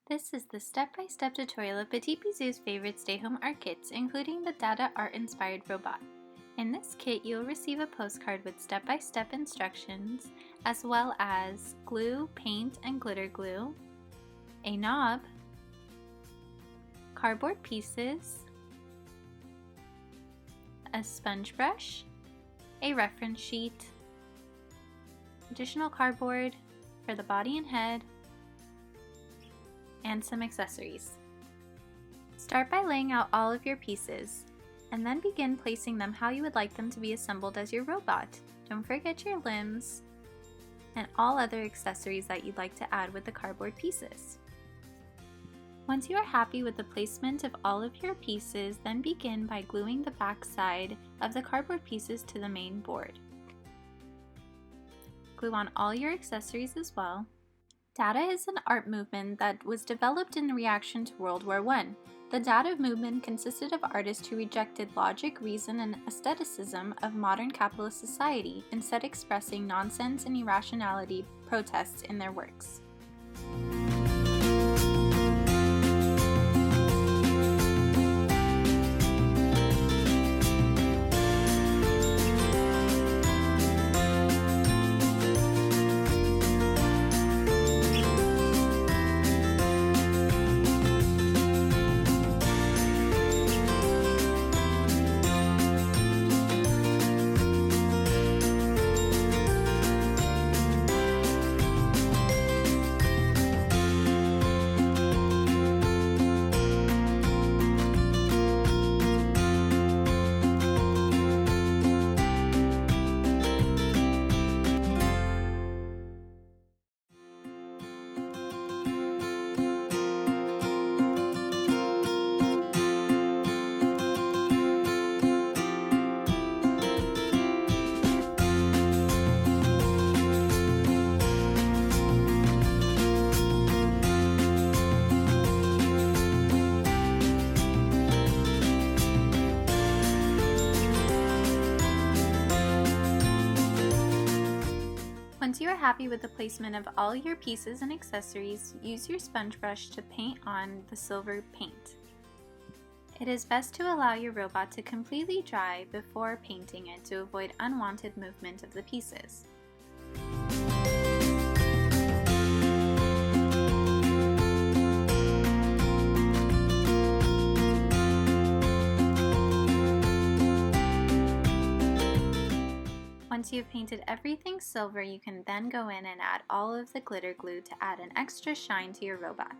This is the step-by-step tutorial of Petit Bizoo's favorite stay-home art kits, including the DADA Art Inspired Robot. In this kit, you'll receive a postcard with step-by-step instructions, as well as glue, paint, and glitter glue, a knob, cardboard pieces, a sponge brush, a reference sheet, additional cardboard for the body and head, and some accessories. Start by laying out all of your pieces, and then begin placing them how you would like them to be assembled as your robot. Don't forget your limbs and all other accessories that you'd like to add with the cardboard pieces. Once you are happy with the placement of all of your pieces, then begin by gluing the back side of the cardboard pieces to the main board. Glue on all your accessories as well. DADA is an art movement that was developed in reaction to World War I. The DADA movement consisted of artists who rejected logic, reason, and aestheticism of modern capitalist society, instead expressing nonsense and irrationality protests in their works. Once you are happy with the placement of all your pieces and accessories, use your sponge brush to paint on the silver paint. It is best to allow your robot to completely dry before painting it to avoid unwanted movement of the pieces. Once you've painted everything silver, you can then go in and add all of the glitter glue to add an extra shine to your robot.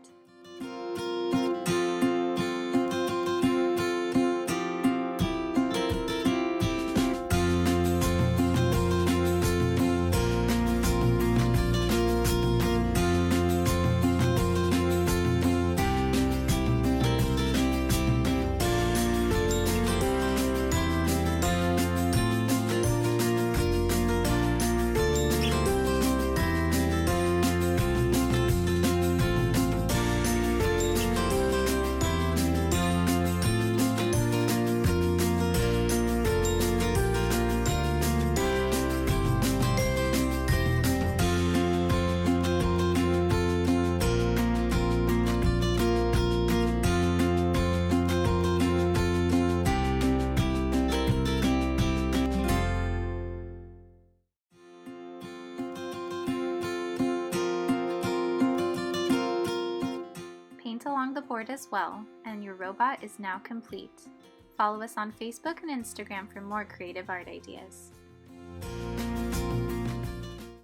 Paint along the board as well, and your robot is now complete. Follow us on Facebook and Instagram for more creative art ideas.